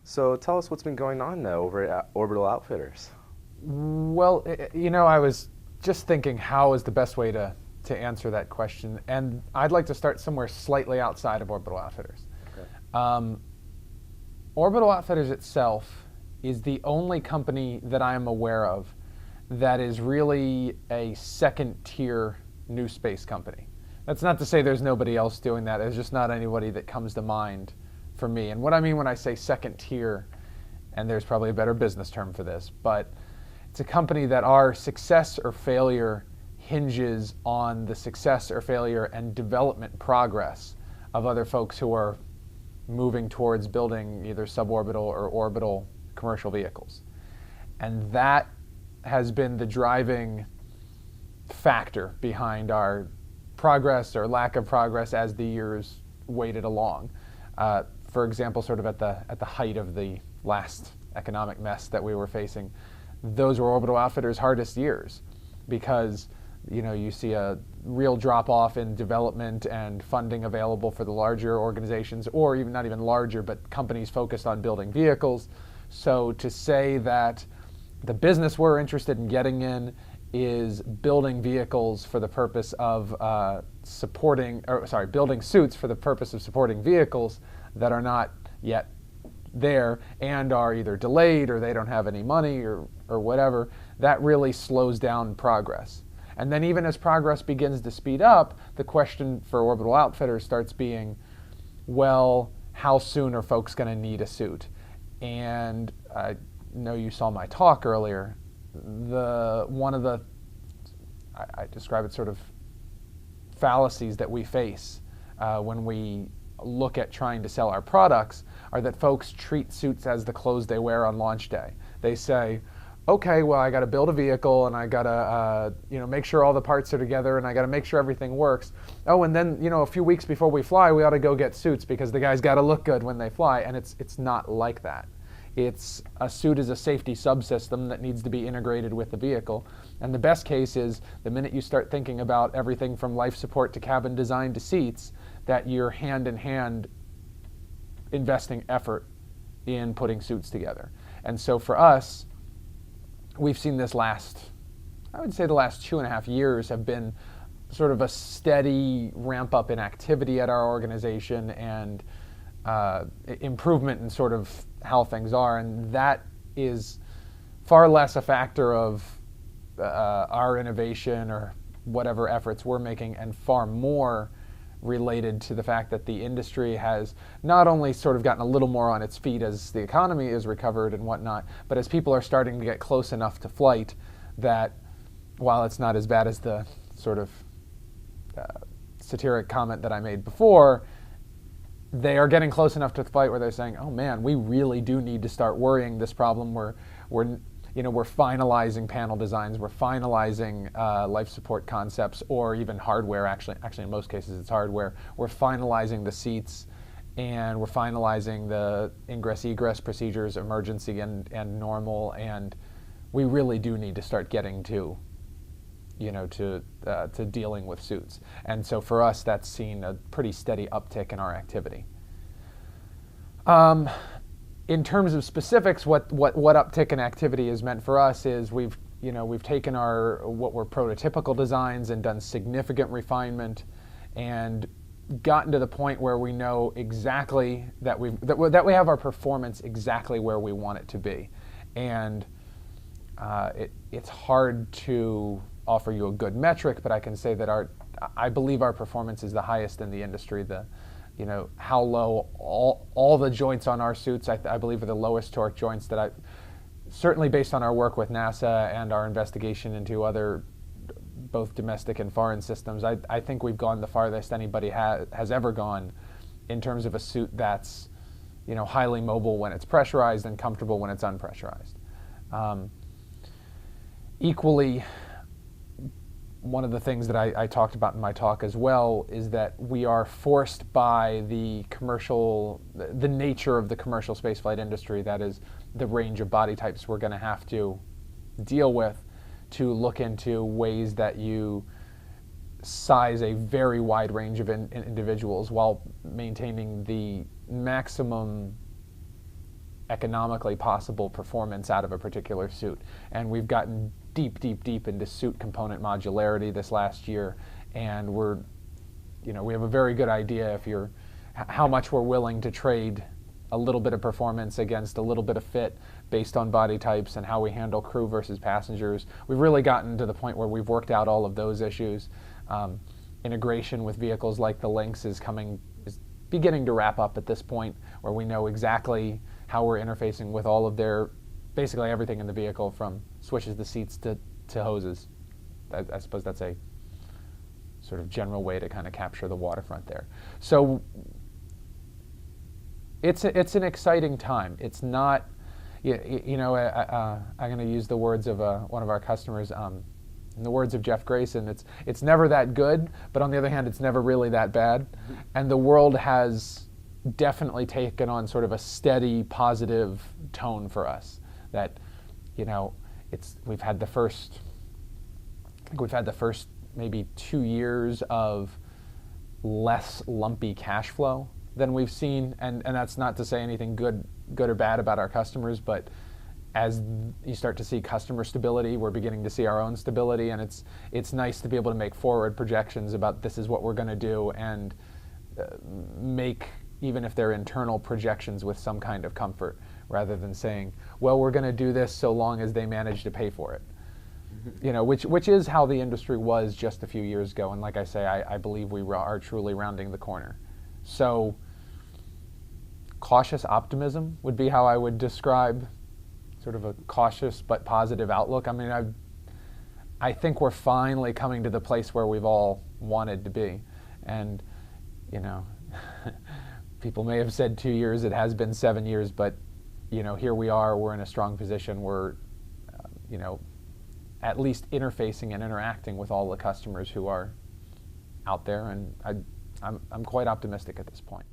So tell us what's been going on now over at Orbital Outfitters. Well, I was just thinking how is the best way to answer that question, and I'd like to start somewhere slightly outside of Orbital Outfitters. Okay. Orbital Outfitters itself is the only company that I am aware of that is really a second-tier NewSpace company. That's not to say there's nobody else doing that. There's just not anybody that comes to mind for me. And what I mean when I say second tier, and there's probably a better business term for this, but it's a company that our success or failure hinges on the success or failure and development progress of other folks who are moving towards building either suborbital or orbital commercial vehicles. And that has been the driving factor behind our progress or lack of progress as the years waded along. For example, sort of at the height of the last economic mess that we were facing, those were Orbital Outfitters' hardest years because you see a real drop-off in development and funding available for the larger organizations, or even not even larger, but companies focused on building vehicles. So to say that the business we're interested in getting in is building vehicles for the purpose of building suits for the purpose of supporting vehicles that are not yet there and are either delayed or they don't have any money or whatever, that really slows down progress. And then even as progress begins to speed up, the question for Orbital Outfitters starts being, well, how soon are folks going to need a suit? And I know you saw my talk earlier. I describe it sort of fallacies that we face when we look at trying to sell our products are that folks treat suits as the clothes they wear on launch day. They say, okay, well, I got to build a vehicle and I got to make sure all the parts are together and I got to make sure everything works. Oh, and then a few weeks before we fly, we ought to go get suits because the guys got to look good when they fly, and it's not like that. A suit is a safety subsystem that needs to be integrated with the vehicle. And the best case is the minute you start thinking about everything from life support to cabin design to seats, that you're hand in hand investing effort in putting suits together. And so for us, we've seen the last 2.5 years have been sort of a steady ramp up in activity at our organization and improvement in sort of how things are, and that is far less a factor of our innovation or whatever efforts we're making, and far more related to the fact that the industry has not only sort of gotten a little more on its feet as the economy is recovered and whatnot, but as people are starting to get close enough to flight that while it's not as bad as the sort of satiric comment that I made before, they are getting close enough to the flight where they're saying, oh man, we really do need to start worrying this problem. We're finalizing panel designs, we're finalizing life support concepts, or even hardware. Actually in most cases it's hardware. We're finalizing the seats, and we're finalizing the ingress-egress procedures, emergency and normal, and we really do need to start getting to dealing with suits. And so for us, that's seen a pretty steady uptick in our activity. In terms of specifics, what uptick in activity has meant for us is we've taken what were prototypical designs and done significant refinement and gotten to the point where we know exactly that we have our performance exactly where we want it to be. And it's hard to offer you a good metric, but I can say that I believe our performance is the highest in the industry. How low all the joints on our suits, I believe, are the lowest torque joints that certainly based on our work with NASA and our investigation into other both domestic and foreign systems, I think we've gone the farthest anybody has ever gone in terms of a suit that's highly mobile when it's pressurized and comfortable when it's unpressurized. Equally, one of the things that I talked about in my talk as well is that we are forced by the nature of the commercial spaceflight industry, that is the range of body types we're going to have to deal with, to look into ways that you size a very wide range of individuals while maintaining the maximum economically possible performance out of a particular suit. And we've gotten deep, deep, deep into suit component modularity this last year, and we have a very good idea how much we're willing to trade a little bit of performance against a little bit of fit based on body types and how we handle crew versus passengers. We've really gotten to the point where we've worked out all of those issues. Integration with vehicles like the Lynx is beginning to wrap up at this point, where we know exactly how we're interfacing with all of basically everything in the vehicle, from switches to seats to hoses. I suppose that's a sort of general way to kind of capture the waterfront there. So it's an exciting time. It's not, I'm going to use the words of one of our customers. In the words of Jeff Grayson, it's never that good, but on the other hand, it's never really that bad. And the world has definitely taken on sort of a steady, positive tone for us. That, we've had the first maybe 2 years of less lumpy cash flow than we've seen, and that's not to say anything good or bad about our customers, but as you start to see customer stability, we're beginning to see our own stability, and it's nice to be able to make forward projections about this is what we're going to do, and make, even if they're internal projections, with some kind of comfort, rather than saying, well, we're going to do this so long as they manage to pay for it. Which is how the industry was just a few years ago, and like I say, I believe we are truly rounding the corner. So cautious optimism would be how I would describe sort of a cautious but positive outlook. I mean, I think we're finally coming to the place where we've all wanted to be. And, people may have said 2 years, it has been 7 years, but, here we are, we're in a strong position. We're, at least interfacing and interacting with all the customers who are out there, and I'm quite optimistic at this point.